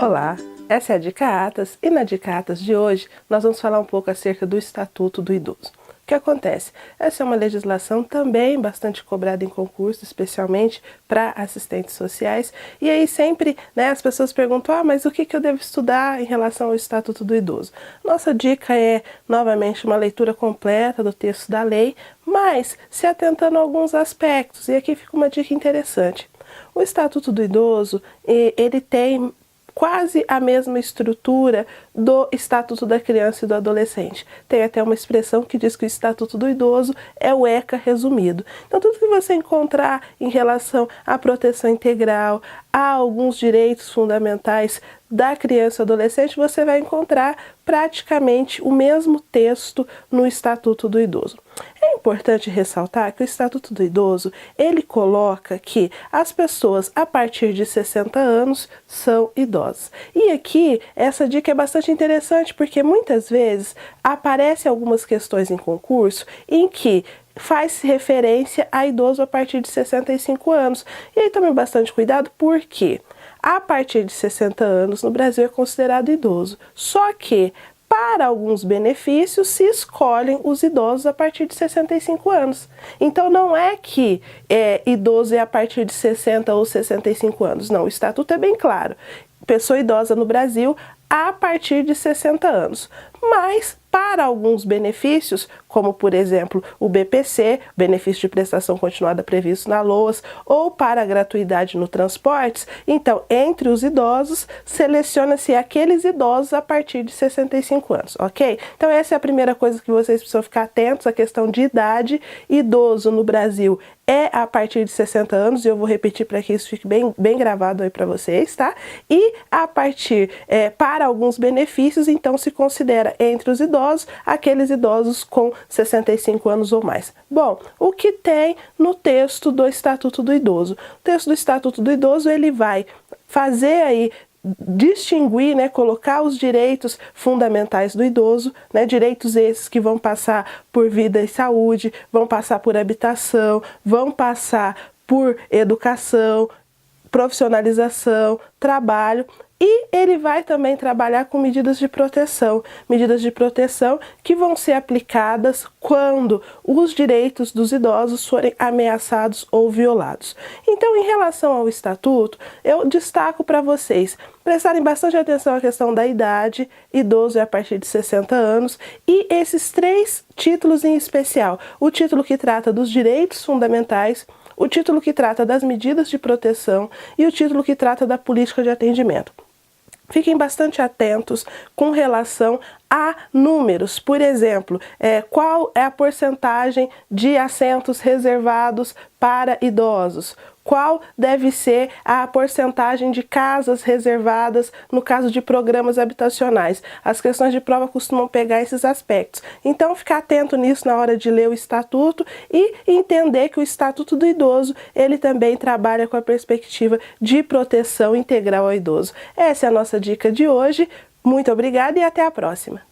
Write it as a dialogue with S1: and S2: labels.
S1: Olá, essa é a Dica Atas e na Dica Atas de hoje nós vamos falar um pouco acerca do Estatuto do Idoso. O que acontece? Essa é uma legislação também bastante cobrada em concurso, especialmente para assistentes sociais, e aí sempre as pessoas perguntam, mas o que eu devo estudar em relação ao Estatuto do Idoso? Nossa dica é, novamente, uma leitura completa do texto da lei, mas se atentando a alguns aspectos, e aqui fica uma dica interessante. O Estatuto do Idoso, ele tem quase a mesma estrutura do Estatuto da Criança e do Adolescente. Tem até uma expressão que diz que o Estatuto do Idoso é o ECA resumido. Então, tudo que você encontrar em relação à proteção integral, a alguns direitos fundamentais da criança e adolescente, você vai encontrar praticamente o mesmo texto no Estatuto do Idoso. É importante ressaltar que o Estatuto do Idoso, ele coloca que as pessoas a partir de 60 anos são idosas. E aqui, essa dica é bastante interessante porque muitas vezes aparecem algumas questões em concurso em que faz referência a idoso a partir de 65 anos. E aí também bastante cuidado porque a partir de 60 anos no Brasil é considerado idoso. Só que para alguns benefícios se escolhem os idosos a partir de 65 anos. Então não é que idoso é a partir de 60 ou 65 anos. Não, o Estatuto é bem claro. Pessoa idosa no Brasil a partir de 60 anos. Mas para alguns benefícios, como por exemplo o BPC, benefício de prestação continuada previsto na LOAS, ou para a gratuidade no transportes, então entre os idosos seleciona-se aqueles idosos a partir de 65 anos, ok? Então essa é a primeira coisa que vocês precisam ficar atentos, a questão de idade. Idoso no Brasil é a partir de 60 anos, e eu vou repetir para que isso fique bem gravado aí para vocês, tá? E a partir, para alguns benefícios, então se considera entre os idosos aqueles idosos com 65 anos ou mais. Bom, o que tem no texto do Estatuto do Idoso? O texto do Estatuto do Idoso, ele vai fazer aí distinguir, colocar os direitos fundamentais do idoso, direitos esses que vão passar por vida e saúde, vão passar por habitação, vão passar por educação, profissionalização, trabalho. E ele vai também trabalhar com medidas de proteção que vão ser aplicadas quando os direitos dos idosos forem ameaçados ou violados. Então, em relação ao Estatuto, eu destaco para vocês prestarem bastante atenção à questão da idade, idoso é a partir de 60 anos, e esses 3 títulos em especial: o título que trata dos direitos fundamentais, o título que trata das medidas de proteção e o título que trata da política de atendimento. Fiquem bastante atentos com relação a números. Por exemplo, qual é a porcentagem de assentos reservados para idosos? Qual deve ser a porcentagem de casas reservadas no caso de programas habitacionais? As questões de prova costumam pegar esses aspectos. Então, ficar atento nisso na hora de ler o Estatuto e entender que o Estatuto do Idoso, ele também trabalha com a perspectiva de proteção integral ao idoso. Essa é a nossa dica de hoje. Muito obrigada e até a próxima!